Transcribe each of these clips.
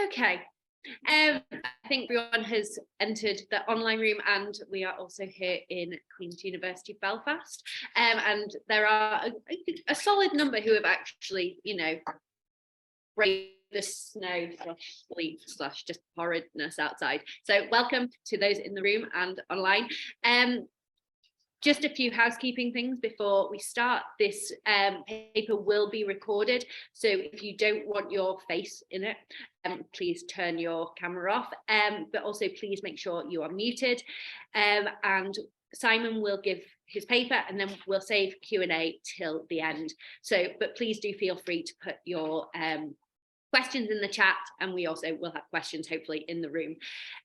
Okay. I think everyone has entered the online room, and we are also here in Queen's University Belfast. And there are a solid number who have actually, you know, braved the snow / sleet / just horridness outside. So welcome to those in the room and online. Just a few housekeeping things before we start. This paper will be recorded, so if you don't want your face in it, please turn your camera off, but also please make sure you are muted, and Simon will give his paper and then we'll save Q&A till the end. So, but please do feel free to put your questions in the chat, and we also will have questions hopefully in the room.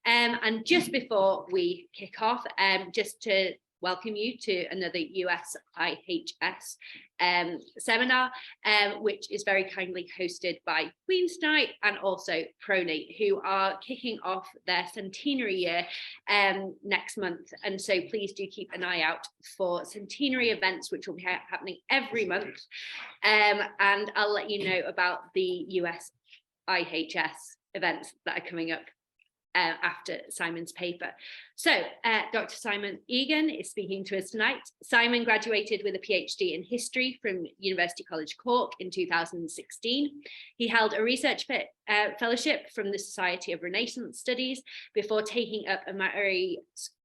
And just before we kick off, just to welcome you to another USIHS seminar, which is very kindly hosted by Queen's Night and also PRONI, who are kicking off their centenary year next month. And so please do keep an eye out for centenary events, which will be happening every month. And I'll let you know about the USIHS events that are coming up after Simon's paper. So Dr. Simon Egan is speaking to us tonight. Simon graduated with a PhD in history from University College Cork in 2016. He held a research fellowship from the Society of Renaissance Studies before taking up a Mary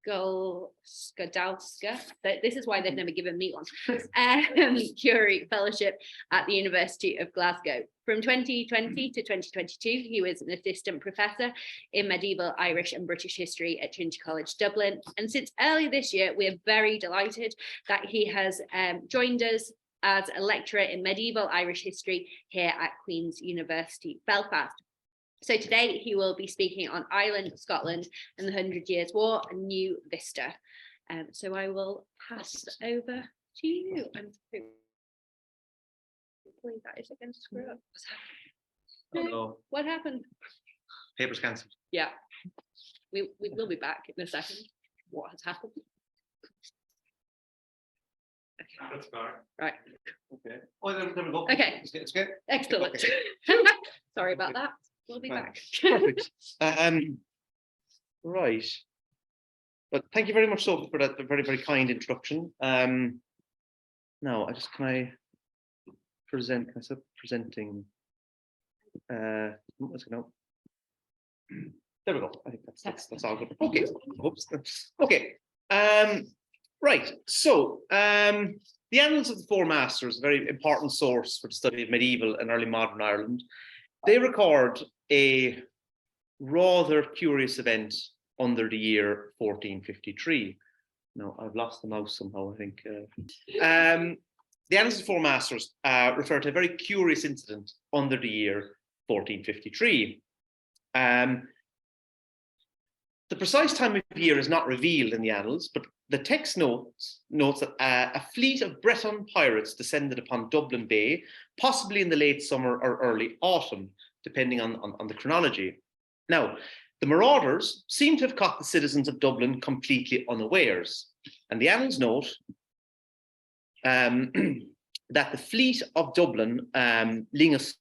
Skłodowska, this is why they've never given me one, Curie Fellowship at the University of Glasgow. From 2020 to 2022, he was an assistant professor in medieval Irish and British history at Trinity College Dublin. And since early this year, we are very delighted that he has joined us as a lecturer in medieval Irish history here at Queen's University Belfast. So today he will be speaking on Ireland, Scotland and the 100 Years' War and New Vista. So I will pass over to you. And hopefully that isn't going to screw up. Oh, no. What happened? Paper's cancelled. Yeah, we will be back in a second. What has happened? Okay. That's fine. Right. Okay. Oh, there we go. Okay. It's good. Excellent. Okay. Sorry about that. We'll be back. Perfect. Right. But thank you very much, Sophie, for that very, very kind introduction. Now, can I present? Can I start presenting? Let's go now. There we go. I think that's all good. Okay. Oops. Okay. Right. So, the Annals of the Four Masters, a very important source for the study of medieval and early modern Ireland. They record a rather curious event under the year 1453. No, I've lost the mouse somehow, I think. The Annals of the Four Masters refer to a very curious incident under the year 1453. The precise time of year is not revealed in the Annals, but the text notes that a fleet of Breton pirates descended upon Dublin Bay, possibly in the late summer or early autumn, depending on the chronology. Now, the marauders seem to have caught the citizens of Dublin completely unawares, and the Annals note that the fleet of Dublin, Lingus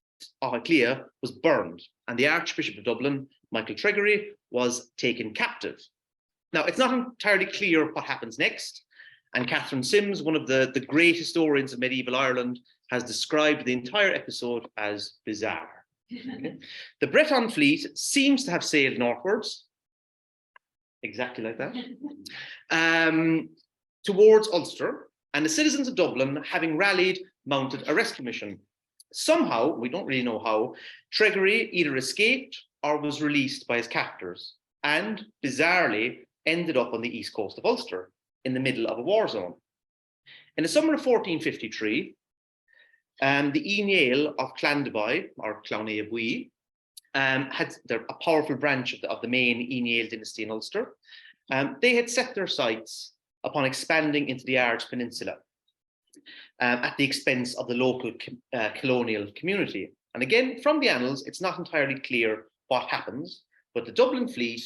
Ahaclia, was burned, and the Archbishop of Dublin, Michael Tregery, was taken captive. Now, it's not entirely clear what happens next, and Catherine Sims, one of the great historians of medieval Ireland, has described the entire episode as bizarre. Okay. The Breton fleet seems to have sailed northwards, exactly like that, towards Ulster, and the citizens of Dublin, having rallied, mounted a rescue mission. Somehow, we don't really know how, Tregery either escaped or was released by his captors, and bizarrely ended up on the east coast of Ulster, in the middle of a war zone. In the summer of 1453, the Eniel of Clandeboy, or Clowney-Abui, had a powerful branch of the main Eniel dynasty in Ulster. They had set their sights upon expanding into the Iberian Peninsula at the expense of the local colonial community. And again, from the Annals, it's not entirely clear what happens, but the Dublin fleet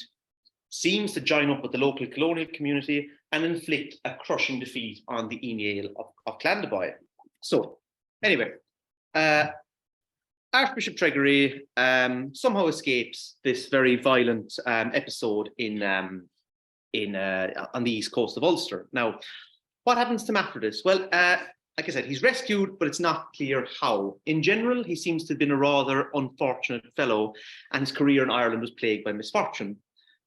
seems to join up with the local colonial community and inflict a crushing defeat on the Eniel of Clandeboy. So, anyway, Archbishop Tregury somehow escapes this very violent episode on the east coast of Ulster. Now, what happens to him after this? Well, like I said, he's rescued, but it's not clear how. In general, he seems to have been a rather unfortunate fellow, and his career in Ireland was plagued by misfortune.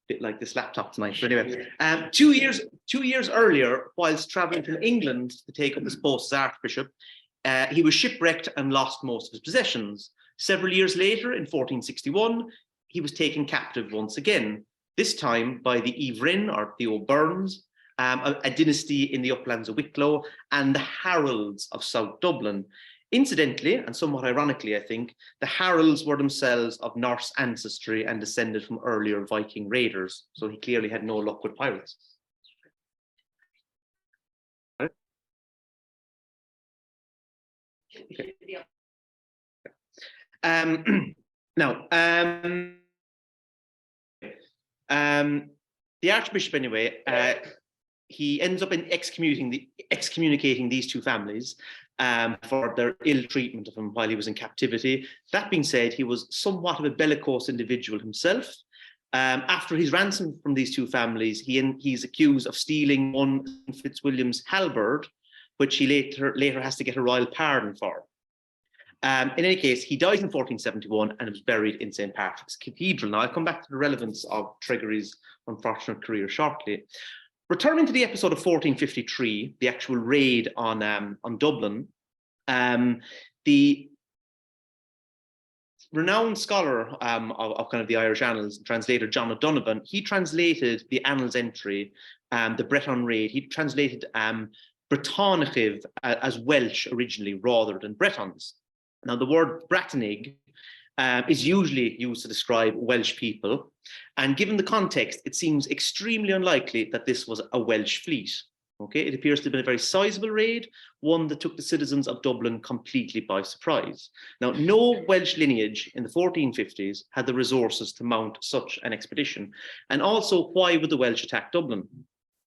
Bit like this laptop tonight. But anyway, 2 years earlier, whilst travelling from England to take up his post as Archbishop, he was shipwrecked and lost most of his possessions. Several years later, in 1461, he was taken captive once again, this time by the Iberian or the O'Byrnes, a dynasty in the uplands of Wicklow, and the Harolds of South Dublin. Incidentally, and somewhat ironically, I think, the Harolds were themselves of Norse ancestry and descended from earlier Viking raiders, so he clearly had no luck with pirates. Okay. Now, the Archbishop, anyway, he ends up in excommunicating these two families for their ill treatment of him while he was in captivity. That being said, he was somewhat of a bellicose individual himself. After he's ransomed from these two families, he's accused of stealing one Fitzwilliam's halberd, which he later has to get a royal pardon for. In any case, he dies in 1471 and was buried in St. Patrick's Cathedral. Now, I'll come back to the relevance of Tregury's unfortunate career shortly. Returning to the episode of 1453, the actual raid on Dublin, the renowned scholar of kind of the Irish Annals, translator John O'Donovan, he translated the Annals entry, the Breton raid. He translated Bretonnichiv as Welsh originally rather than Bretons. Now, the word Bratanig is usually used to describe Welsh people, and given the context, it seems extremely unlikely that this was a Welsh fleet. Okay, it appears to have been a very sizable raid, one that took the citizens of Dublin completely by surprise. Now, no Welsh lineage in the 1450s had the resources to mount such an expedition, and also, why would the Welsh attack Dublin?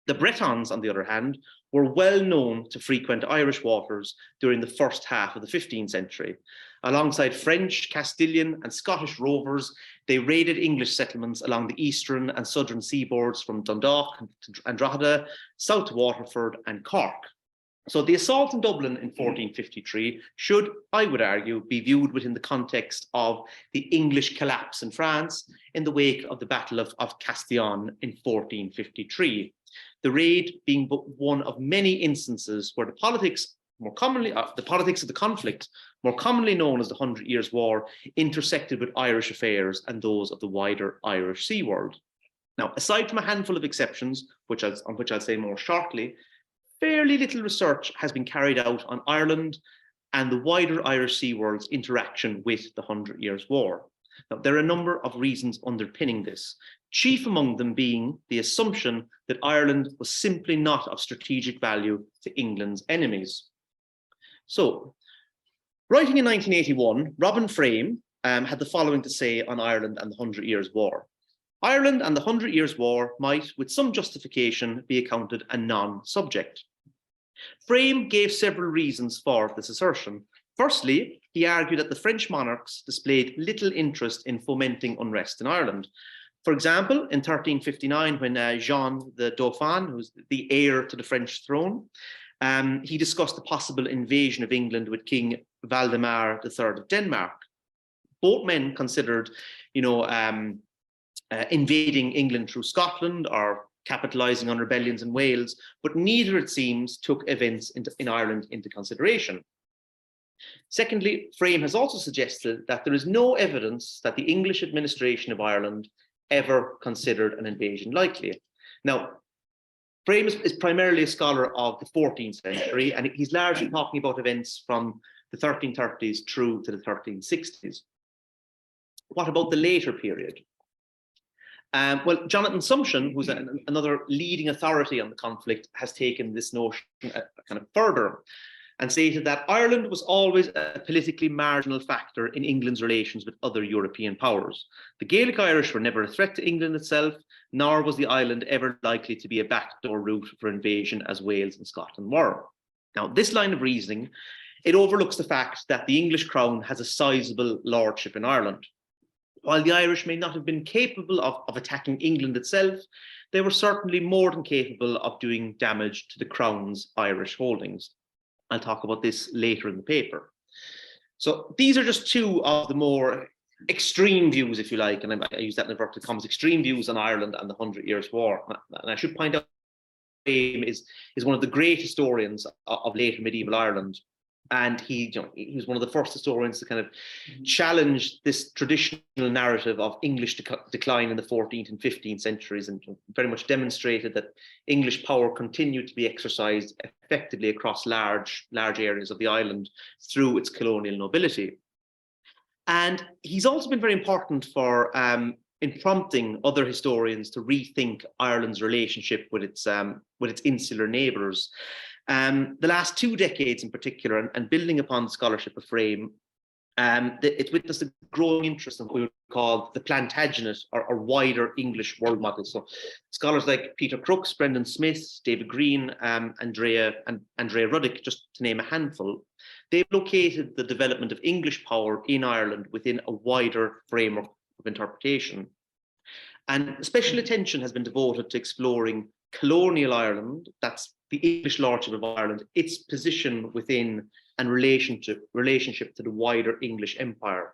The Bretons, on the other hand, were well known to frequent Irish waters during the first half of the 15th century. Alongside French, Castilian, and Scottish rovers, they raided English settlements along the eastern and southern seaboards from Dundalk and Drogheda, south to Waterford and Cork. So the assault in Dublin in 1453 should, I would argue, be viewed within the context of the English collapse in France in the wake of the Battle of Castillon in 1453. The raid being but one of many instances where the politics of the conflict, more commonly known as the 100 Years' War, intersected with Irish affairs and those of the wider Irish Sea world. Now, aside from a handful of exceptions, on which I'll say more shortly, fairly little research has been carried out on Ireland and the wider Irish Sea world's interaction with the 100 Years' War. Now, there are a number of reasons underpinning this, chief among them being the assumption that Ireland was simply not of strategic value to England's enemies. So, writing in 1981, Robin Frame had the following to say on Ireland and the 100 Years' War. Ireland and the 100 Years' War might, with some justification, be accounted a non-subject. Frame gave several reasons for this assertion. Firstly, he argued that the French monarchs displayed little interest in fomenting unrest in Ireland. For example, in 1359, when Jean the Dauphin, who's the heir to the French throne, he discussed the possible invasion of England with King Valdemar III of Denmark. Both men considered, invading England through Scotland or capitalising on rebellions in Wales, but neither, it seems, took events in Ireland into consideration. Secondly, Frame has also suggested that there is no evidence that the English administration of Ireland ever considered an invasion likely. Now, Frame is primarily a scholar of the 14th century, and he's largely talking about events from the 1330s through to the 1360s. What about the later period? Well, Jonathan Sumption, who's another leading authority on the conflict, has taken this notion kind of further and stated that Ireland was always a politically marginal factor in England's relations with other European powers. The Gaelic Irish were never a threat to England itself, nor was the island ever likely to be a backdoor route for invasion as Wales and Scotland were. Now, this line of reasoning it overlooks the fact that the English crown has a sizable lordship in Ireland. While the Irish may not have been capable of attacking England itself, they were certainly more than capable of doing damage to the crown's Irish holdings. I'll talk about this later in the paper. So these are just two of the more extreme views, if you like, and I use that in inverted commas, extreme views on Ireland and the 100 Years' War. And I should point out, is one of the great historians of later medieval Ireland, and he was one of the first historians to kind of challenge this traditional narrative of English decline in the 14th and 15th centuries, and very much demonstrated that English power continued to be exercised effectively across large areas of the island through its colonial nobility. And he's also been very important for in prompting other historians to rethink Ireland's relationship with its insular neighbours. The last 2 decades in particular, and building upon the scholarship of Frame, it's witnessed a growing interest in what we would call the Plantagenet or wider English world model. So scholars like Peter Crooks, Brendan Smith, David Green, Andrea Ruddick, just to name a handful, they've located the development of English power in Ireland within a wider framework of interpretation. And special attention has been devoted to exploring colonial Ireland, that's the English lordship of Ireland, its position within and relationship to the wider English empire.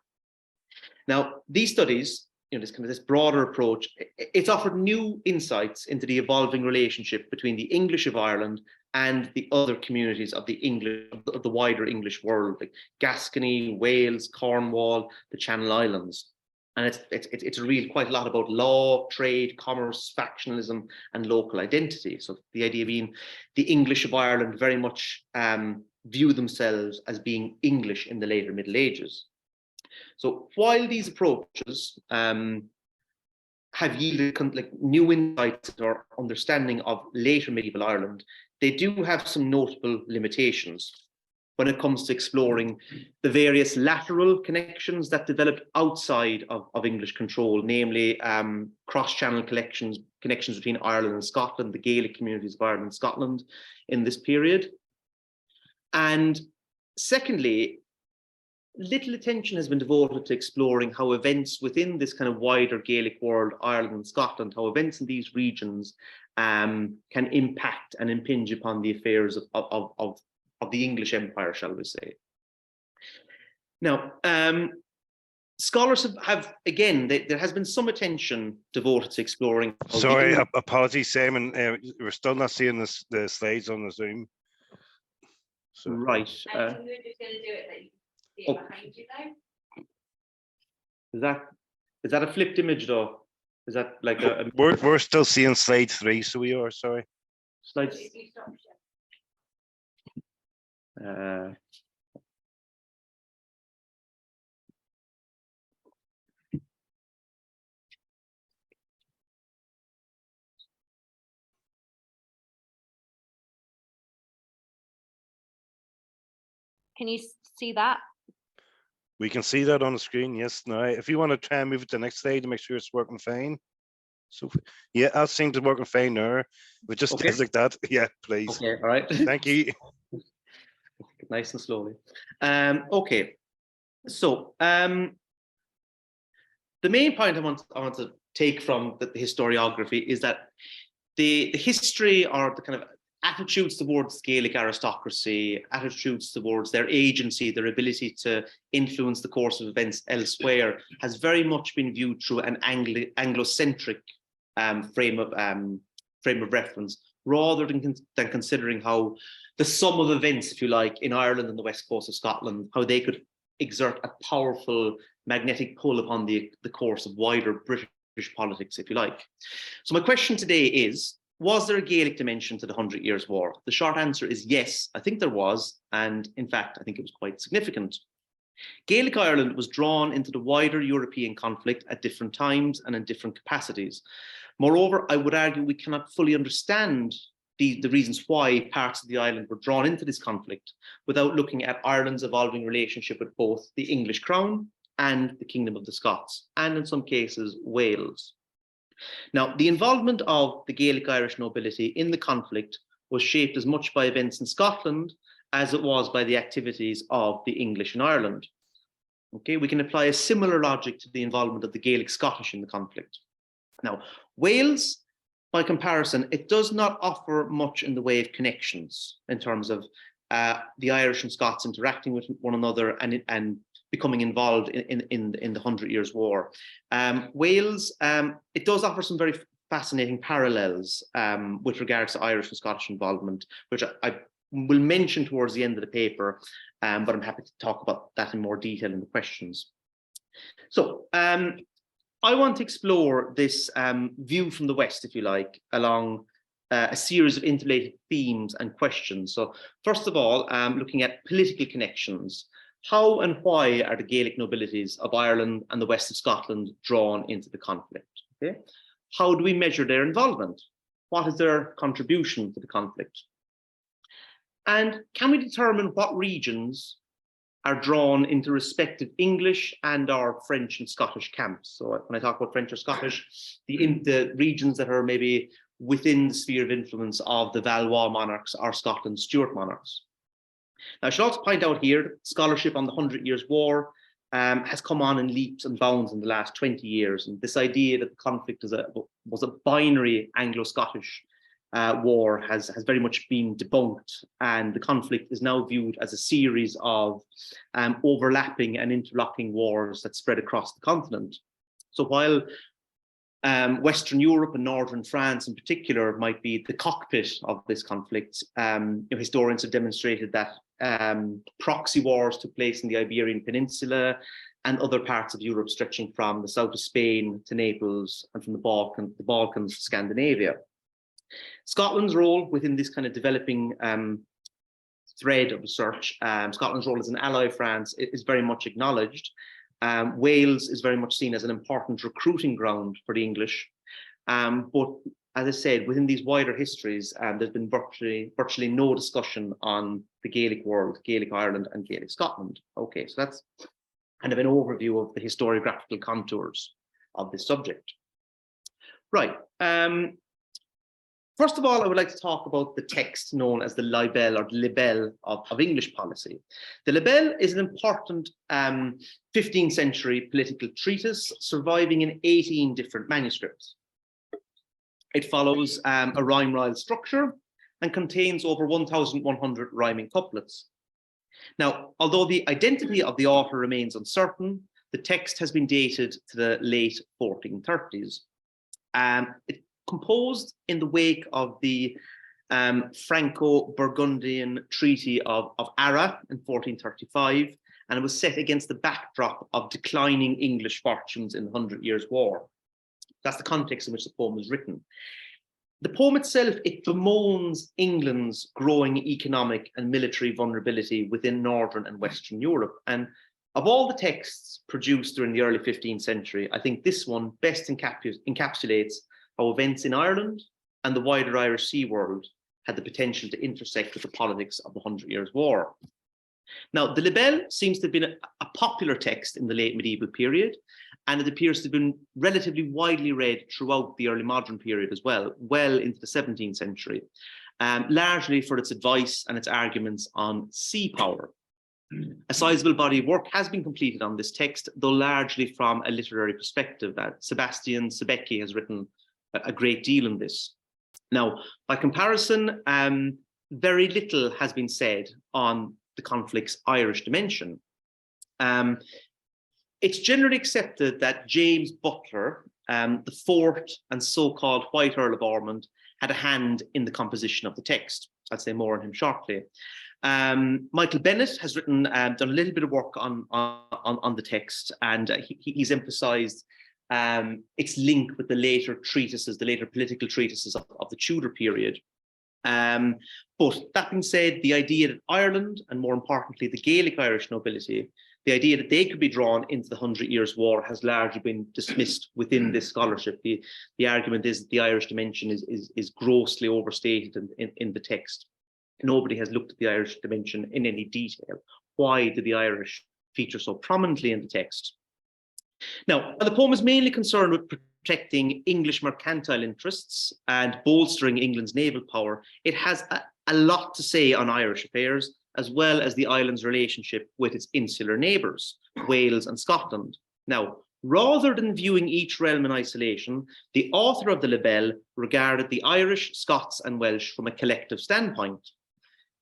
Now, these studies, this broader approach, it's offered new insights into the evolving relationship between the English of Ireland and the other communities of the wider English world, like Gascony, Wales, Cornwall, the Channel Islands. And it's revealed quite a lot about law, trade, commerce, factionalism, and local identity. So the idea being the English of Ireland very much view themselves as being English in the later Middle Ages. So while these approaches have yielded new insights or understanding of later medieval Ireland, they do have some notable limitations when it comes to exploring the various lateral connections that developed outside of English control, namely cross-channel connections between Ireland and Scotland, the Gaelic communities of Ireland and Scotland in this period. And secondly, little attention has been devoted to exploring how events within this kind of wider Gaelic world, Ireland and Scotland, how events in these regions can impact and impinge upon the affairs of the English Empire, shall we say. Now, scholars have again, there has been some attention devoted to exploring. Sorry, apologies, Simon. We're still not seeing the slides on the Zoom. So. Right. We're just going to do it that you can see it behind you though. Is that a flipped image though? Is that like a We're still seeing slide 3, so we are, sorry. Slides. Can you see that? We can see that on the screen, yes. Now, if you want to try and move it to the next slide to make sure it's working fine. So, yeah, that seems to be working fine now. We just okay. like that. Yeah, please. Okay, all right. Thank you. Nice and slowly. Okay, so the main point I want to take from the historiography is that the history or the kind of attitudes towards Gaelic aristocracy, attitudes towards their agency, their ability to influence the course of events elsewhere, has very much been viewed through an Anglo-centric frame of reference, rather than considering how the sum of events, if you like, in Ireland and the west coast of Scotland, how they could exert a powerful magnetic pull upon the course of wider British politics, if you like. So my question today is, was there a Gaelic dimension to the 100 Years' War? The short answer is yes, I think there was, and in fact, I think it was quite significant. Gaelic Ireland was drawn into the wider European conflict at different times and in different capacities. Moreover, I would argue we cannot fully understand the reasons why parts of the island were drawn into this conflict without looking at Ireland's evolving relationship with both the English crown and the Kingdom of the Scots, and in some cases, Wales. Now, the involvement of the Gaelic Irish nobility in the conflict was shaped as much by events in Scotland as it was by the activities of the English in Ireland. Okay, we can apply a similar logic to the involvement of the Gaelic-Scottish in the conflict. Now, Wales, by comparison, it does not offer much in the way of connections in terms of the Irish and Scots interacting with one another and becoming involved in the 100 Years' War. Wales, it does offer some very fascinating parallels with regards to Irish and Scottish involvement, which I will mention towards the end of the paper, but I'm happy to talk about that in more detail in the questions. So I want to explore this view from the West, if you like, along a series of interrelated themes and questions. So first of all, looking at political connections. How and why are the Gaelic nobilities of Ireland and the west of Scotland drawn into the conflict? Okay? How do we measure their involvement? What is their contribution to the conflict? And can we determine what regions are drawn into respective English and or French and Scottish camps? So when I talk about French or Scottish, the regions that are maybe within the sphere of influence of the Valois monarchs or Scotland's Stuart monarchs. Now, I should also point out here that scholarship on the 100 Years' War has come on in leaps and bounds in the last 20 years. And this idea that the conflict was a binary Anglo-Scottish war has very much been debunked. And the conflict is now viewed as a series of overlapping and interlocking wars that spread across the continent. So while Western Europe and Northern France in particular might be the cockpit of this conflict, historians have demonstrated that proxy wars took place in the Iberian Peninsula and other parts of Europe stretching from the south of Spain to Naples and from the Balkans to Scandinavia. Scotland's role within this kind of developing thread of research, Scotland's role as an ally of France is very much acknowledged. Wales is very much seen as an important recruiting ground for the English. But as I said, within these wider histories, there's been virtually no discussion on the Gaelic world, Gaelic Ireland and Gaelic Scotland. Okay, so that's kind of an overview of the historiographical contours of this subject. Right. First of all, I would like to talk about the text known as the libel or the libel of English policy. The libel is an important 15th century political treatise surviving in 18 different manuscripts. It follows a rhyme-rhyme structure and contains over 1,100 rhyming couplets. Now, although the identity of the author remains uncertain, the text has been dated to the late 1430s. It composed in the wake of the Franco-Burgundian Treaty of Arras in 1435, and it was set against the backdrop of declining English fortunes in the 100 Years' War. That's the context in which the poem was written. The poem itself, it bemoans England's growing economic and military vulnerability within Northern and Western Europe. And of all the texts produced during the early 15th century, I think this one best encapsulates how events in Ireland and the wider Irish Sea world had the potential to intersect with the politics of the 100 Years' War. Now, the libel seems to have been a popular text in the late medieval period, and it appears to have been relatively widely read throughout the early modern period as well, well into the 17th century, largely for its advice and its arguments on sea power. A sizable body of work has been completed on this text, though largely from a literary perspective. Sebastian Sebecki has written a great deal on this. Now, by comparison, very little has been said on the conflict's Irish dimension. It's generally accepted that James Butler, the fourth and so-called White Earl of Ormond, had a hand in the composition of the text. I'll say more on him shortly. Michael Bennett has written, done a little bit of work on the text, and he's emphasised its link with the later treatises, the later political treatises of the Tudor period. But that being said, the idea that Ireland, and more importantly, the Gaelic Irish nobility, the idea that they could be drawn into the 100 Years' War has largely been dismissed within this scholarship. The argument is that the Irish dimension is grossly overstated in the text. Nobody has looked at the Irish dimension in any detail. Why did the Irish feature so prominently in the text? Now, the poem is mainly concerned with protecting English mercantile interests and bolstering England's naval power. It has a lot to say on Irish affairs, as well as the island's relationship with its insular neighbours, Wales and Scotland. Now, rather than viewing each realm in isolation, the author of the libel regarded the Irish, Scots and Welsh from a collective standpoint.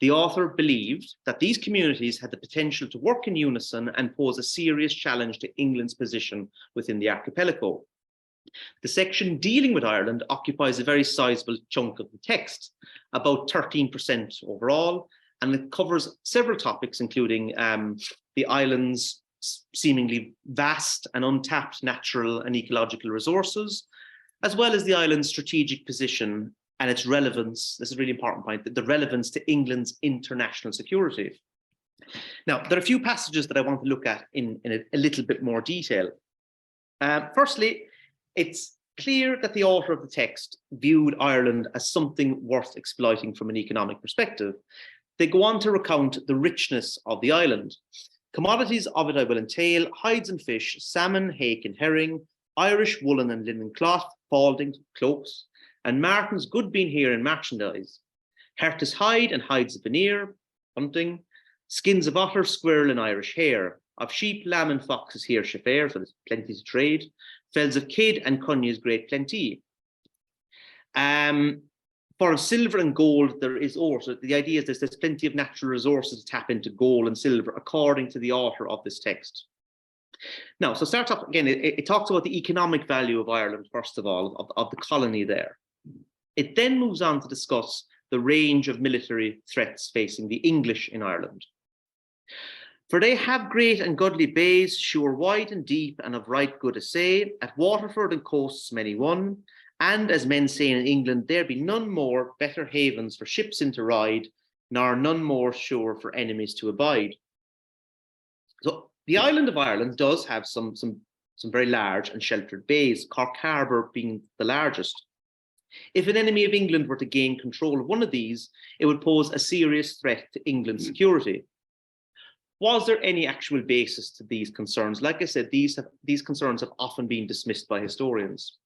The author believed that these communities had the potential to work in unison and pose a serious challenge to England's position within the archipelago. The section dealing with Ireland occupies a very sizable chunk of the text, about 13% overall, and it covers several topics, including the island's seemingly vast and untapped natural and ecological resources, as well as the island's strategic position and its relevance. This is a really important point, the relevance to England's international security. Now, there are a few passages that I want to look at in a little bit more detail. Firstly, it's clear that the author of the text viewed Ireland as something worth exploiting from an economic perspective. They go on to recount the richness of the island. Commodities of it I will entail: hides and fish, salmon, hake and herring, Irish woolen and linen cloth, faldings, cloaks, and martins good being here in merchandise. Hertis hide and hides of veneer, hunting, skins of otter, squirrel and Irish hare, of sheep, lamb and foxes here shafare, so there's plenty to trade, fells of kid and cunnies great plenty. For silver and gold, there is ore. So the idea is there's plenty of natural resources to tap into gold and silver, according to the author of this text. Now, so start off again, it talks about the economic value of Ireland, first of all, of the colony there. It then moves on to discuss the range of military threats facing the English in Ireland. For they have great and goodly bays, sure wide and deep, and of right good assay, at Waterford and coasts many one, and as men say in England, there be none more better havens for ships in to ride, nor none more sure for enemies to abide. So the island of Ireland does have some very large and sheltered bays, Cork Harbour being the largest. If an enemy of England were to gain control of one of these, it would pose a serious threat to England's security. Was there any actual basis to these concerns? Like I said, these concerns have often been dismissed by historians.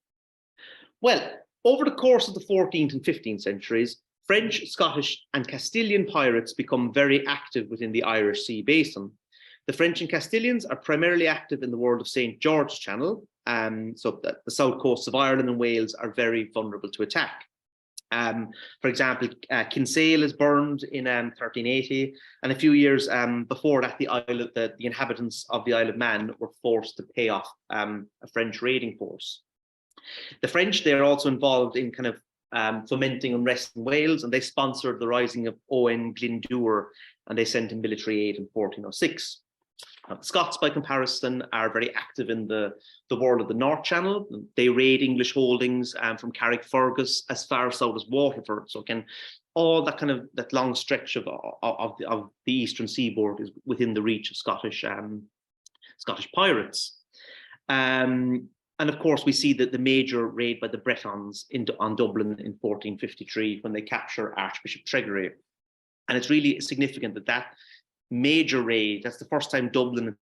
Well, over the course of the 14th and 15th centuries, French, Scottish and Castilian pirates become very active within the Irish Sea basin. The French and Castilians are primarily active in the world of St. George's Channel, so the south coasts of Ireland and Wales are very vulnerable to attack. For example, Kinsale is burned in 1380, and a few years before that, the inhabitants of the Isle of Man were forced to pay off a French raiding force. The French, they're also involved in kind of fomenting unrest in Wales, and they sponsored the rising of Owen Glyndŵr, and they sent in military aid in 1406. The Scots, by comparison, are very active in the world of the North Channel. They raid English holdings from Carrickfergus as far south as Waterford. So again, all that long stretch of the eastern seaboard is within the reach of Scottish pirates. And of course, we see that the major raid by the Bretons on Dublin in 1453 when they capture Archbishop Tregary. And it's really significant that major raid, that's the first time Dublin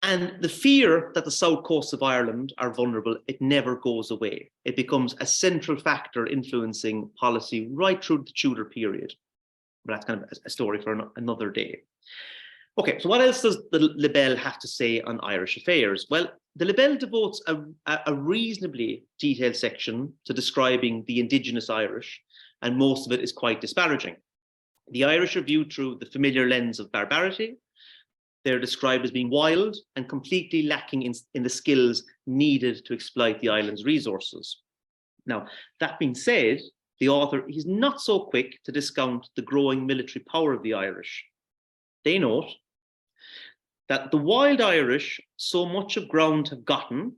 And the fear that the south coast of Ireland are vulnerable, it never goes away. It becomes a central factor influencing policy right through the Tudor period. But that's kind of a story for another day. Okay, so what else does the libel have to say on Irish affairs? Well, the libel devotes a reasonably detailed section to describing the indigenous Irish, and most of it is quite disparaging. The Irish are viewed through the familiar lens of barbarity. They're described as being wild and completely lacking in the skills needed to exploit the island's resources. Now, that being said, the author is not so quick to discount the growing military power of the Irish. They note that the wild Irish so much of ground have gotten,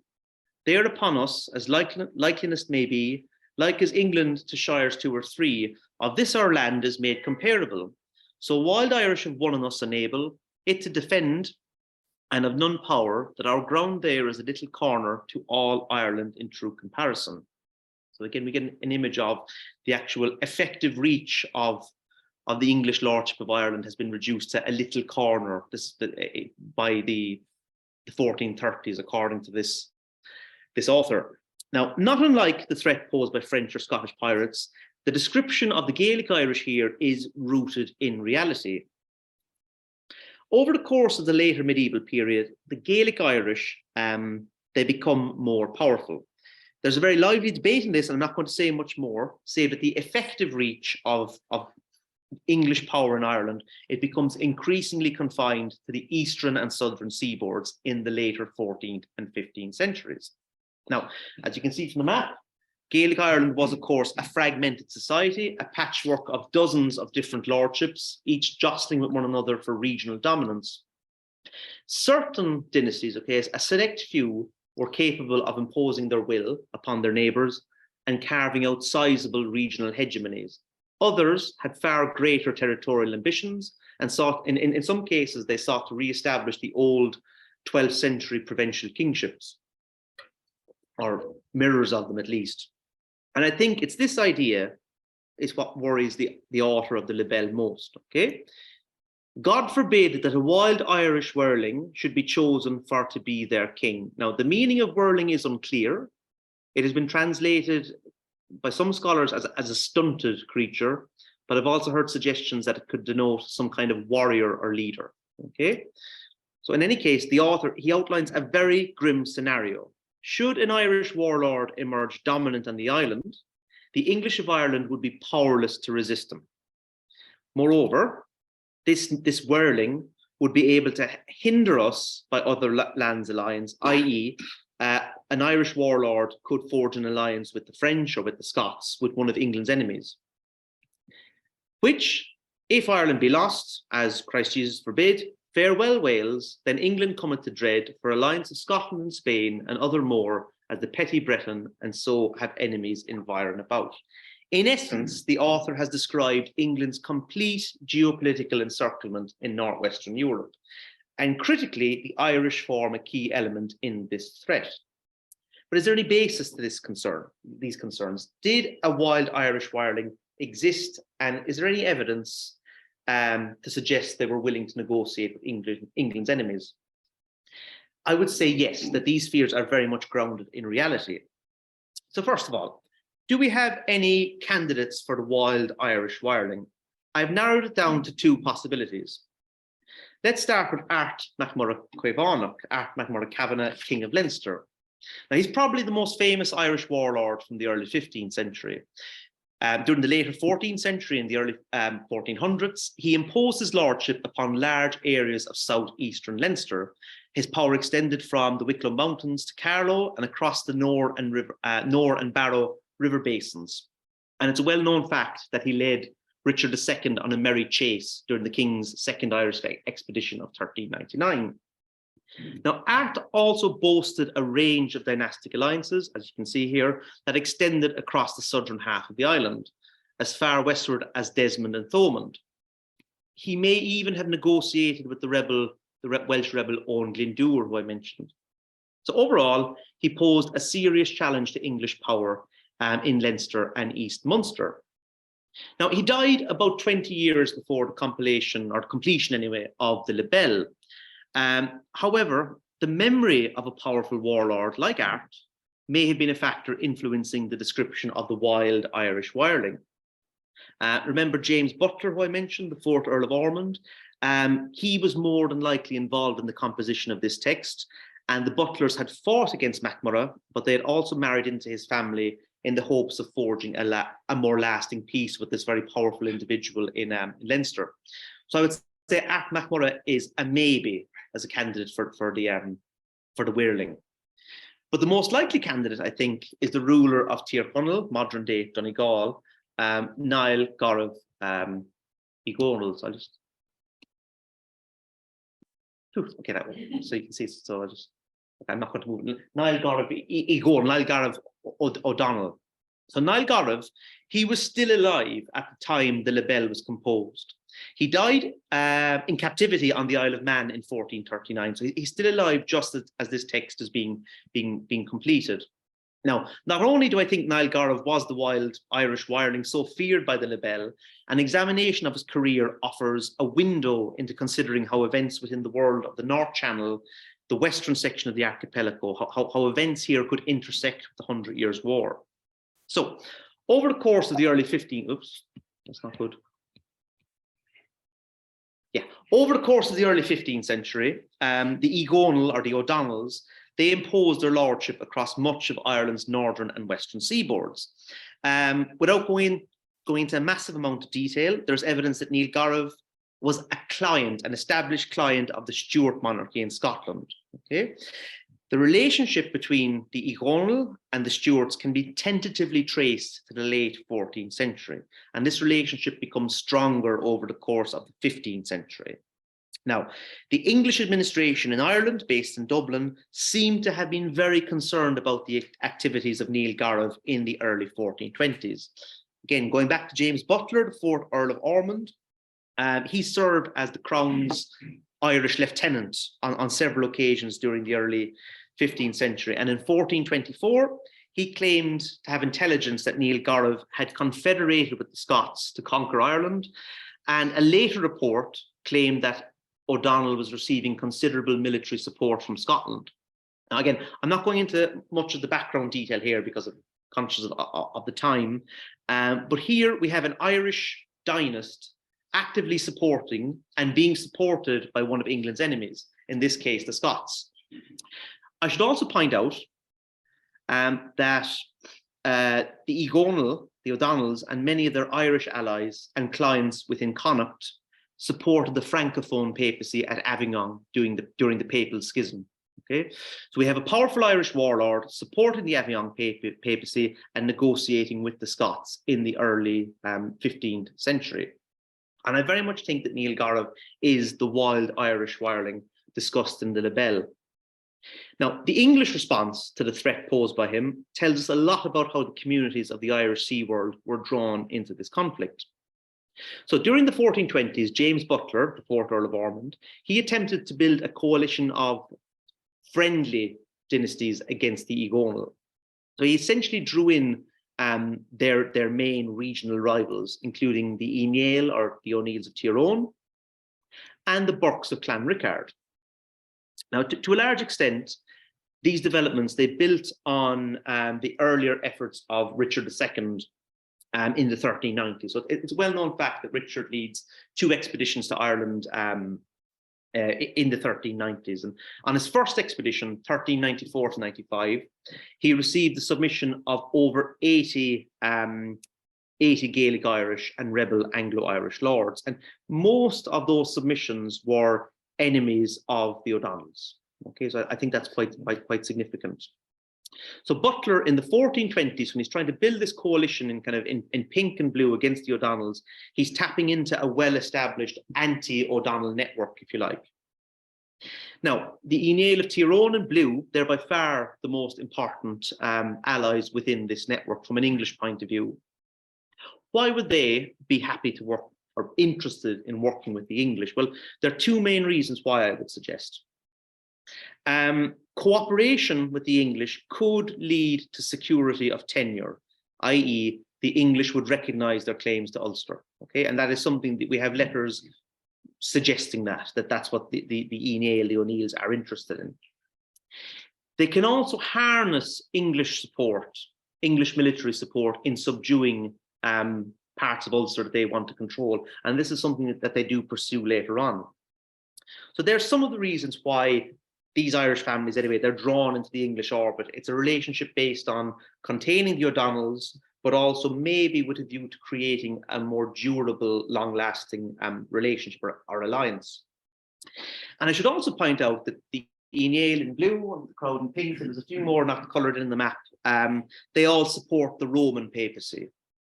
they are upon us, as likeliness may be, like as England to shires 2 or 3, of this our land is made comparable. So wild Irish have won on us unable, it to defend, and of none power, that our ground there is a little corner to all Ireland in true comparison. So again, we get an image of the actual effective reach of the English lordship of Ireland has been reduced to a little corner by the 1430s, according to this author. Now, not unlike the threat posed by French or Scottish pirates, the description of the Gaelic Irish here is rooted in reality. Over the course of the later medieval period, the Gaelic Irish, they become more powerful. There's a very lively debate in this, and I'm not going to say much more, save that the effective reach of English power in Ireland, it becomes increasingly confined to the eastern and southern seaboards in the later 14th and 15th centuries. Now, as you can see from the map, Gaelic Ireland was, of course, a fragmented society, a patchwork of dozens of different lordships, each jostling with one another for regional dominance. Certain dynasties, okay, a select few, were capable of imposing their will upon their neighbours and carving out sizable regional hegemonies. Others had far greater territorial ambitions and sought, in some cases, they sought to re-establish the old 12th century provincial kingships, or mirrors of them at least. And I think it's this idea is what worries the author of the libel most, okay? God forbid that a wild Irish whirling should be chosen for to be their king. Now, the meaning of whirling is unclear. It has been translated by some scholars as a stunted creature, but I've also heard suggestions that it could denote some kind of warrior or leader, okay? So in any case, the author, he outlines a very grim scenario. Should an Irish warlord emerge dominant on the island, the English of Ireland would be powerless to resist him. Moreover, this whirling would be able to hinder us by other lands alliance, i.e., an Irish warlord could forge an alliance with the French or with the Scots, with one of England's enemies. Which, if Ireland be lost, as Christ Jesus forbid, farewell Wales, then England cometh to dread, for alliance of Scotland and Spain and other more, as the petty Breton, and so have enemies environ about. In essence, the author has described England's complete geopolitical encirclement in northwestern Europe. And critically, the Irish form a key element in this threat. But is there any basis to these concerns? Did a wild Irish whirling exist? And is there any evidence to suggest they were willing to negotiate with England's enemies? I would say yes, that these fears are very much grounded in reality. So first of all, do we have any candidates for the wild Irish whirling? I've narrowed it down to two possibilities. Let's start with Art MacMurrough Cuevánach, Art MacMurrough Kavanagh, King of Leinster. Now, he's probably the most famous Irish warlord from the early 15th century. During the later 14th century and the early 1400s, he imposed his lordship upon large areas of southeastern Leinster. His power extended from the Wicklow Mountains to Carlow and across the Nore and Barrow river basins. And it's a well-known fact that he led Richard II on a merry chase during the King's Second Irish Expedition of 1399. Now, Art also boasted a range of dynastic alliances, as you can see here, that extended across the southern half of the island, as far westward as Desmond and Thomond. He may even have negotiated with the Welsh rebel Owen Glyndŵr, who I mentioned. So overall, he posed a serious challenge to English power in Leinster and East Munster. Now, he died about 20 years before the completion anyway, of the libel. However, the memory of a powerful warlord like Art may have been a factor influencing the description of the wild Irish whirling. Remember James Butler, who I mentioned, the 4th Earl of Ormond? He was more than likely involved in the composition of this text, and the Butlers had fought against MacMurrough, but they had also married into his family in the hopes of forging a more lasting peace with this very powerful individual in Leinster. So I would say Art MacMurrough is a maybe as a candidate for the whirling. But the most likely candidate, I think, is the ruler of Tír Conaill, modern day Donegal, Niall Goribh Igonal. So I'll just okay, that way, so you can see. So I'm not going to move. Niall Goribh Igonal, Niall Goribh O'Donnell. So Niall Goribh, he was still alive at the time the libel was composed. He died in captivity on the Isle of Man in 1439. So he's still alive just as this text is being completed. Now, not only do I think Niall Garbh was the wild Irish wireling so feared by the Libel, an examination of his career offers a window into considering how events within the world of the North Channel, the western section of the archipelago, how events here could intersect with the 100 Years' War. So, over the course of the early 15th, oops, that's not good. Yeah, over the course of the early 15th century, the Egonal or the O'Donnells, they imposed their lordship across much of Ireland's northern and western seaboards. Without going into a massive amount of detail, there's evidence that Niall Garbh was a client, an established client of the Stuart monarchy in Scotland. Okay, the relationship between the Egonal and the Stuarts can be tentatively traced to the late 14th century, and this relationship becomes stronger over the course of the 15th century. Now, the English administration in Ireland, based in Dublin, seemed to have been very concerned about the activities of Niall Garbh in the early 1420s. Again, going back to James Butler, the 4th Earl of Ormond, he served as the Crown's Irish lieutenant on several occasions during the early 15th century. And in 1424, he claimed to have intelligence that Niall Garbh had confederated with the Scots to conquer Ireland. And a later report claimed that O'Donnell was receiving considerable military support from Scotland. Now, again, I'm not going into much of the background detail here because I'm conscious of the time, but here we have an Irish dynast actively supporting and being supported by one of England's enemies, in this case, the Scots. I should also point out that the Egonal, the O'Donnells, and many of their Irish allies and clients within Connacht supported the Francophone papacy at Avignon during the papal schism. Okay, so we have a powerful Irish warlord supporting the Avignon papacy and negotiating with the Scots in the early 15th century. And I very much think that Niall Garbh is the wild Irish wireling discussed in the Libel. Now, the English response to the threat posed by him tells us a lot about how the communities of the Irish Sea world were drawn into this conflict. So during the 1420s, James Butler, the 4th Earl of Ormond, he attempted to build a coalition of friendly dynasties against the Egonal. So he essentially drew in their main regional rivals, including the Eniel or the O'Neills of Tyrone and the Burkes of Clanricarde. Now, to a large extent, these developments, they built on the earlier efforts of Richard II in the 1390s. So it's a well-known fact that Richard leads 2 expeditions to Ireland in the 1390s. And on his first expedition, 1394 to 95, he received the submission of over 80 Gaelic Irish and rebel Anglo-Irish lords. And most of those submissions were enemies of the O'Donnells. Okay, so I think that's quite significant. So Butler in the 1420s, when he's trying to build this coalition in pink and blue against the O'Donnells, he's tapping into a well-established anti-O'Donnell network, if you like. Now, the Eniel of Tyrone in blue, they're by far the most important allies within this network from an English point of view. Why would they be happy to work or interested in working with the English? Well, there are 2 main reasons why I would suggest. Cooperation with the English could lead to security of tenure, i.e. the English would recognize their claims to Ulster, okay? And that is something that we have letters suggesting that's what the Eniel, the O'Neills are interested in. They can also harness English support, English military support in subduing parts of Ulster that they want to control. And this is something that they do pursue later on. So there's some of the reasons why these Irish families, anyway, they're drawn into the English orbit. It's a relationship based on containing the O'Donnells, but also maybe with a view to creating a more durable, long-lasting relationship or alliance. And I should also point out that the Eniel in blue and the crowd in pink, and there's a few more not coloured in the map, they all support the Roman papacy.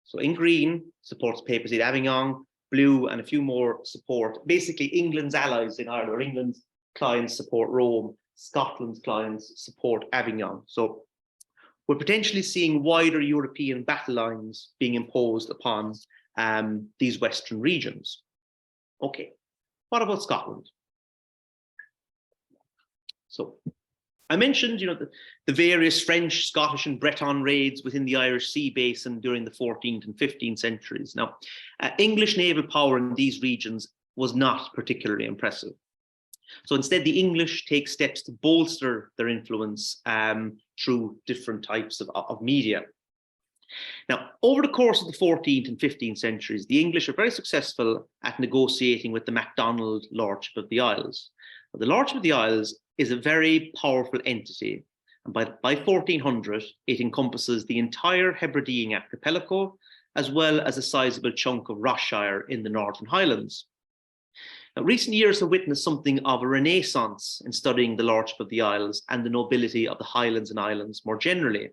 So in green, supports papacy at Avignon, blue and a few more support, basically England's allies in Ireland, or England's clients support Rome, Scotland's clients support Avignon. So we're potentially seeing wider European battle lines being imposed upon these Western regions. Okay, what about Scotland? So I mentioned, the various French, Scottish, and Breton raids within the Irish Sea Basin during the 14th and 15th centuries. Now, English naval power in these regions was not particularly impressive. So instead, the English take steps to bolster their influence through different types of media. Now, over the course of the 14th and 15th centuries, the English are very successful at negotiating with the MacDonald Lordship of the Isles. The Lordship of the Isles is a very powerful entity, and by 1400, it encompasses the entire Hebridean archipelago, as well as a sizable chunk of Ross-shire in the Northern Highlands. Now, recent years have witnessed something of a renaissance in studying the Lordship of the Isles and the nobility of the Highlands and Islands more generally.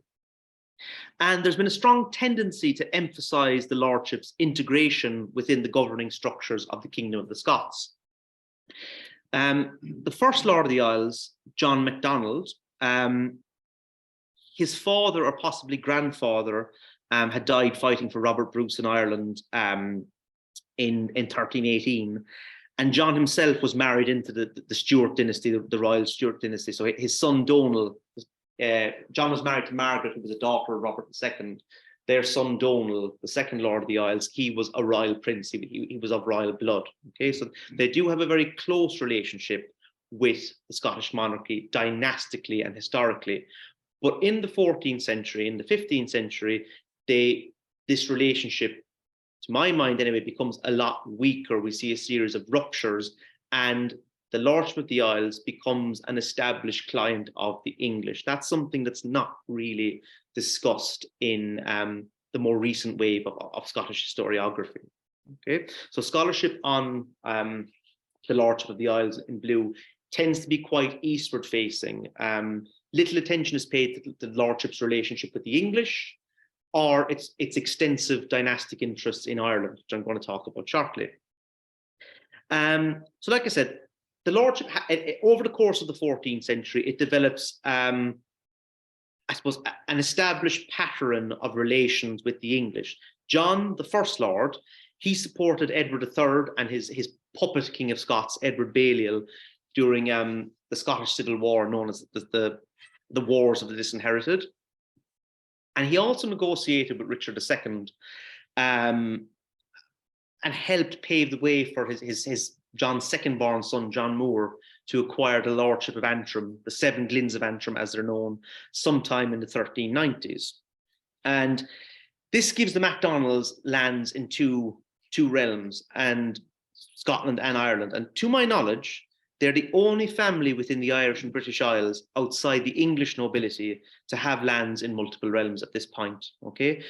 And there's been a strong tendency to emphasize the Lordship's integration within the governing structures of the Kingdom of the Scots. The first Lord of the Isles, John MacDonald, his father or possibly grandfather had died fighting for Robert Bruce in Ireland in 1318. And John himself was married into the Stuart dynasty, the Royal Stuart dynasty. So his son Donal, John was married to Margaret, who was a daughter of Robert II. Their son Donal, the second Lord of the Isles, he was a royal prince. He was of royal blood. Okay, so they do have a very close relationship with the Scottish monarchy, dynastically and historically. But in the 14th century, in the 15th century, this relationship, to my mind anyway, becomes a lot weaker. We see a series of ruptures, and the Lordship of the Isles becomes an established client of the English. That's something that's not really discussed in the more recent wave of Scottish historiography. Okay, so scholarship on the Lordship of the Isles in blue tends to be quite eastward facing. Little attention is paid to the Lordship's relationship with the English, or its extensive dynastic interests in Ireland, which I'm going to talk about shortly. So like I said, the Lordship, over the course of the 14th century, it develops, I suppose, an established pattern of relations with the English. John, the First Lord, he supported Edward III and his puppet King of Scots, Edward Balliol, during the Scottish Civil War, known as the Wars of the Disinherited. And he also negotiated with Richard II and helped pave the way for his John's second-born son, John Moore, to acquire the Lordship of Antrim, the Seven Glens of Antrim, as they're known, sometime in the 1390s. And this gives the MacDonalds lands in two realms, and Scotland and Ireland. And to my knowledge, they're the only family within the Irish and British Isles outside the English nobility to have lands in multiple realms at this point. Okay,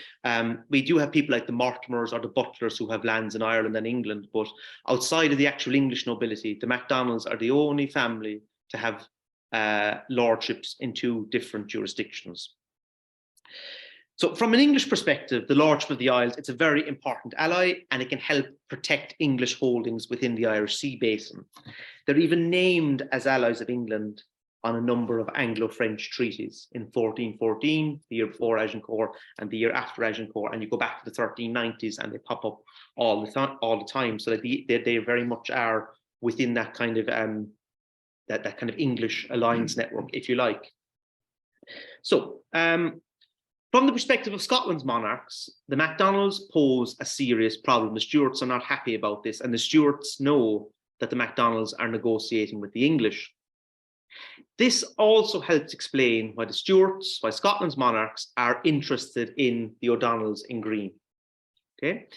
we do have people like the Mortimers or the Butlers who have lands in Ireland and England, but outside of the actual English nobility, the MacDonalds are the only family to have lordships in two different jurisdictions. So from an English perspective, the Lordship of the Isles, it's a very important ally, and it can help protect English holdings within the Irish Sea Basin. They're even named as allies of England on a number of Anglo-French treaties in 1414, the year before Agincourt, and the year after Agincourt, and you go back to the 1390s and they pop up all the time. So that they very much are within that kind of that kind of English alliance network, if you like. So from the perspective of Scotland's monarchs, the MacDonalds pose a serious problem. The Stuarts are not happy about this, and the Stuarts know that the MacDonalds are negotiating with the English. This also helps explain why the Stuarts, why Scotland's monarchs are interested in the O'Donnells in green. Okay,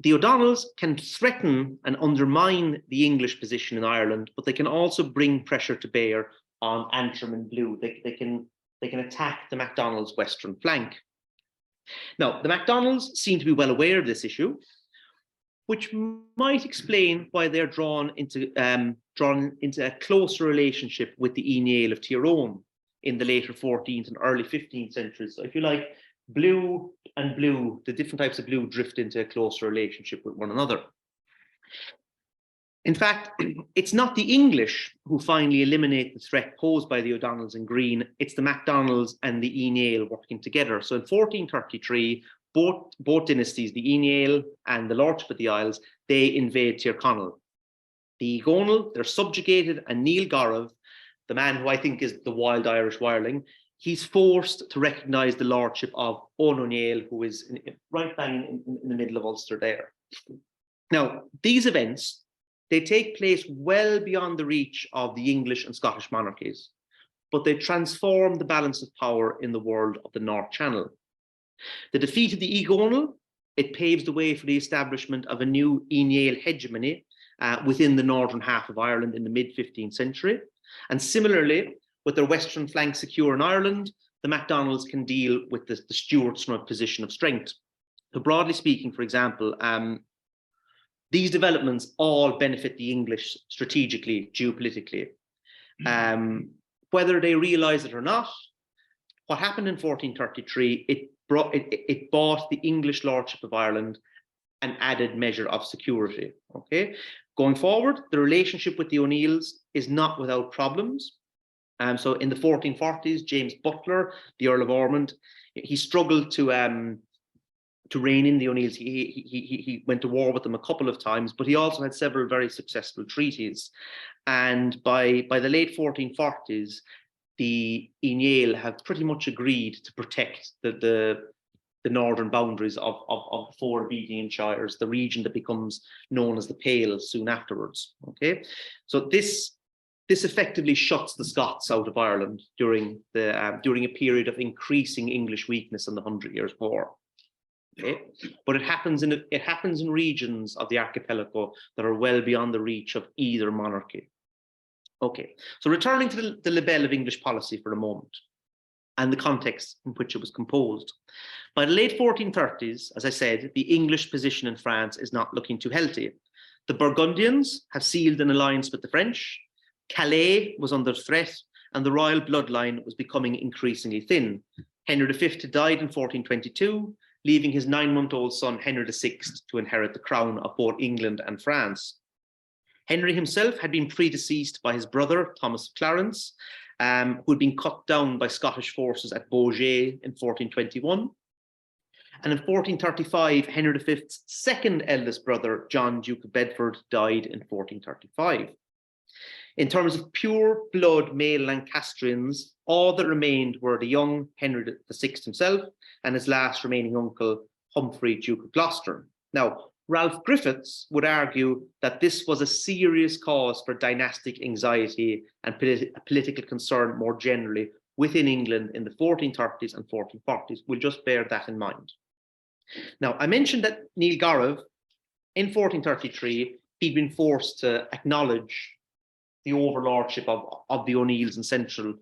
the O'Donnells can threaten and undermine the English position in Ireland, but they can also bring pressure to bear on Antrim in blue. They can attack the MacDonalds' western flank. Now, the MacDonalds seem to be well aware of this issue, which might explain why they're drawn into a closer relationship with the Aoineal of Tyrone in the later 14th and early 15th centuries. So if you like, blue and blue, the different types of blue drift into a closer relationship with one another. In fact, it's not the English who finally eliminate the threat posed by the O'Donnells in green, it's the MacDonalds and the Aoineal working together. So in 1433, both dynasties, the Aoineal and the Lordship of the Isles, they invade Tyrconnell. The O'Donnell, they're subjugated, and Neil Gorov the man who I think is the wild Irish wireling, he's forced to recognise the lordship of Eoin O'Neill, who is right bang in the middle of Ulster there. Now, these events, they take place well beyond the reach of the English and Scottish monarchies, but they transform the balance of power in the world of the North Channel. The defeat of the Egonal, it paves the way for the establishment of a new Ineal hegemony within the northern half of Ireland in the mid-15th century. And similarly, with their western flank secure in Ireland, the MacDonalds can deal with the Stuarts from a position of strength. So broadly speaking, for example, these developments all benefit the English strategically, geopolitically. Whether they realise it or not, what happened in 1433, it bought the English lordship of Ireland an added measure of security. Okay, going forward, the relationship with the O'Neills is not without problems. So in the 1440s, James Butler, the Earl of Ormond, he struggled to rein in the O'Neills. He went to war with them a couple of times, but he also had several very successful treaties. And by the late 1440s, the Ineal have pretty much agreed to protect the northern boundaries of the four Obedian shires, the region that becomes known as the Pale soon afterwards. Okay, so this effectively shuts the Scots out of Ireland during a period of increasing English weakness in the 100 Years' War. Okay, but it happens in regions of the archipelago that are well beyond the reach of either monarchy. Okay, so returning to the libel of English policy for a moment and the context in which it was composed. By the late 1430s, as I said, the English position in France is not looking too healthy. The Burgundians have sealed an alliance with the French, Calais was under threat, and the royal bloodline was becoming increasingly thin. Henry V died in 1422, leaving his 9-month-old son Henry VI to inherit the crown of both England and France. Henry himself had been predeceased by his brother, Thomas of Clarence, who had been cut down by Scottish forces at Beaujeu in 1421. And in 1435, Henry V's second eldest brother, John, Duke of Bedford, died in 1435. In terms of pure blood male Lancastrians, all that remained were the young Henry VI himself and his last remaining uncle, Humphrey, Duke of Gloucester. Now, Ralph Griffiths would argue that this was a serious cause for dynastic anxiety and political concern more generally within England in the 1430s and 1440s. We'll just bear that in mind. Now, I mentioned that Neil Garav, in 1433, he'd been forced to acknowledge the overlordship of the O'Neills in central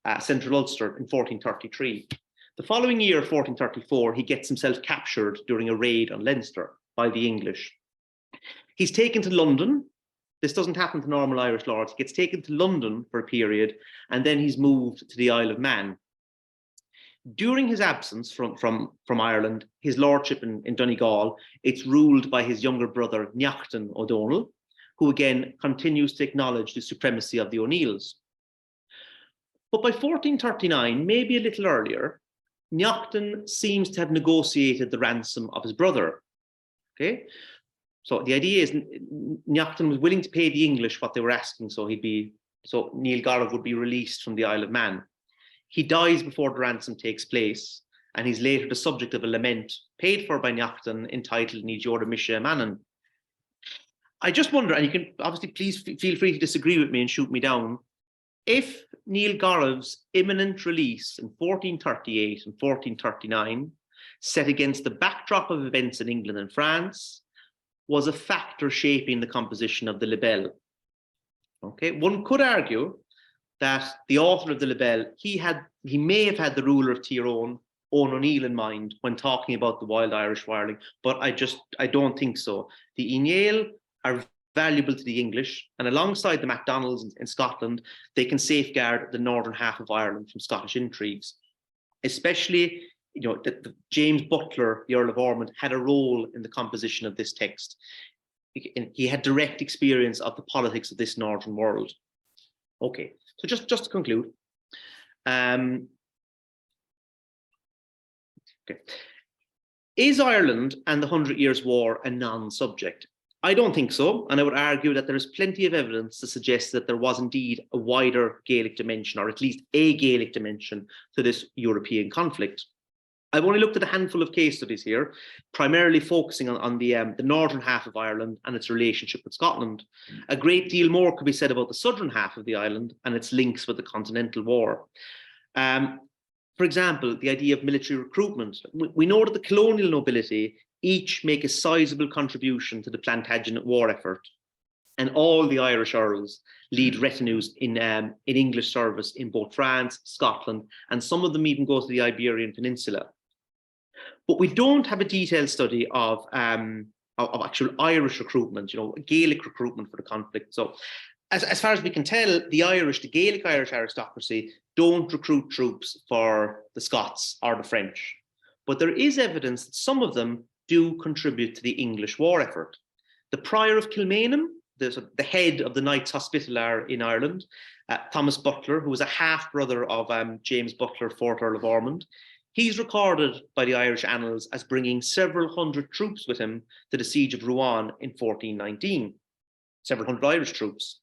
Ulster in 1433. The following year, 1434, he gets himself captured during a raid on Leinster by the English. He's taken to London. This doesn't happen to normal Irish lords. He gets taken to London for a period, and then he's moved to the Isle of Man. During his absence from Ireland, his lordship in Donegal, it's ruled by his younger brother, Neachtan O'Donnell, who again continues to acknowledge the supremacy of the O'Neills. But by 1439, maybe a little earlier, Neachtan seems to have negotiated the ransom of his brother. Okay, so the idea is Neachtan was willing to pay the English what they were asking, so Neil Garav would be released from the Isle of Man. He dies before the ransom takes place, and he's later the subject of a lament paid for by Neachtan entitled Ní Deora Misha Manan. I just wonder, and you can obviously please feel free to disagree with me and shoot me down, if Neil Garav's imminent release in 1438 and 1439, set against the backdrop of events in England and France, was a factor shaping the composition of the libel. Okay, one could argue that the author of the libel, he may have had the ruler of Tyrone, Eoin O'Neill, in mind when talking about the wild Irish wireling, but I don't think so. The Ineal are valuable to the English, and alongside the MacDonalds in Scotland, they can safeguard the northern half of Ireland from Scottish intrigues. Especially, James Butler, the Earl of Ormond, had a role in the composition of this text. He had direct experience of the politics of this northern world. Okay, so just to conclude, okay. Is Ireland and the 100 Years' War a non-subject? I don't think so, and I would argue that there is plenty of evidence to suggest that there was indeed a wider Gaelic dimension, or at least a Gaelic dimension, to this European conflict. I've only looked at a handful of case studies here, primarily focusing on the northern half of Ireland and its relationship with Scotland. A great deal more could be said about the southern half of the island and its links with the Continental War. For example, the idea of military recruitment. We know that the colonial nobility each make a sizable contribution to the Plantagenet war effort, and all the Irish earls lead retinues in English service in both France, Scotland, and some of them even go to the Iberian Peninsula. But we don't have a detailed study of actual Irish recruitment, Gaelic recruitment for the conflict. So as far as we can tell, the Gaelic Irish aristocracy don't recruit troops for the Scots or the French. But there is evidence that some of them do contribute to the English war effort. The Prior of Kilmainham, the head of the Knights Hospitaller in Ireland, Thomas Butler, who was a half-brother of James Butler, 4th Earl of Ormond, he's recorded by the Irish annals as bringing several hundred troops with him to the siege of Rouen in 1419, several hundred Irish troops.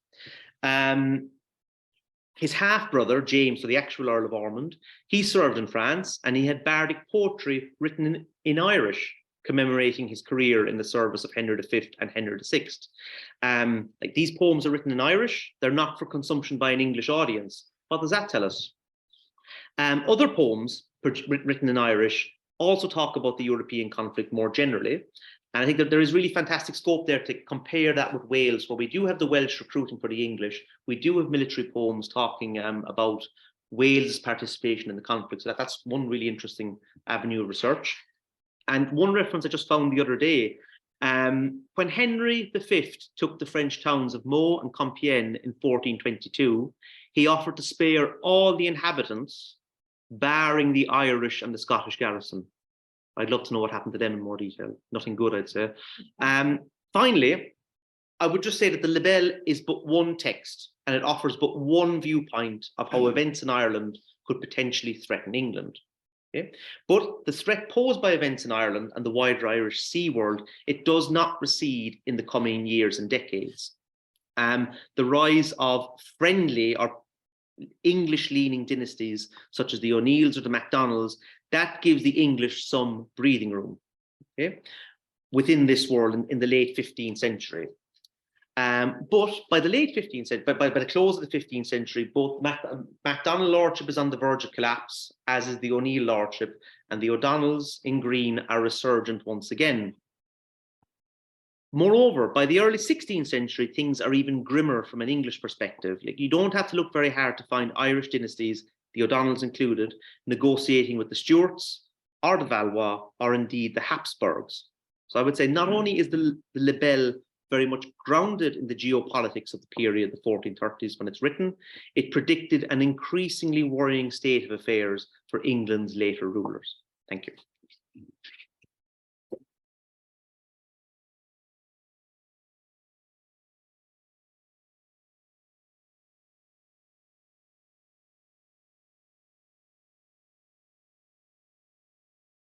His half-brother, James, so the actual Earl of Ormond, he served in France, and he had bardic poetry written in Irish, commemorating his career in the service of Henry V and Henry VI. Like, these poems are written in Irish. They're not for consumption by an English audience. What does that tell us? Other poems written in Irish also talk about the European conflict more generally. And I think that there is really fantastic scope there to compare that with Wales, where we do have the Welsh recruiting for the English. We do have military poems talking about Wales' participation in the conflict. So that's one really interesting avenue of research. And one reference I just found the other day, when Henry V took the French towns of Meaux and Compiègne in 1422, he offered to spare all the inhabitants, barring the Irish and the Scottish garrison. I'd love to know what happened to them in more detail. Nothing good, I'd say. Finally, I would just say that the libel is but one text, and it offers but one viewpoint of how events in Ireland could potentially threaten England. Okay? But the threat posed by events in Ireland and the wider Irish sea world, it does not recede in the coming years and decades. The rise of friendly or English-leaning dynasties, such as the O'Neills or the MacDonalds, that gives the English some breathing room, okay, within this world in the late 15th century. But by the late 15th century, by the close of the 15th century, both MacDonald lordship is on the verge of collapse, as is the O'Neill lordship, and the O'Donnells in green are resurgent once again. Moreover, by the early 16th century, things are even grimmer from an English perspective. Like, you don't have to look very hard to find Irish dynasties, the O'Donnells included, negotiating with the Stuarts, or the Valois, or indeed the Habsburgs. So I would say not only is the libel very much grounded in the geopolitics of the period, the 1430s, when it's written, it predicted an increasingly worrying state of affairs for England's later rulers. Thank you.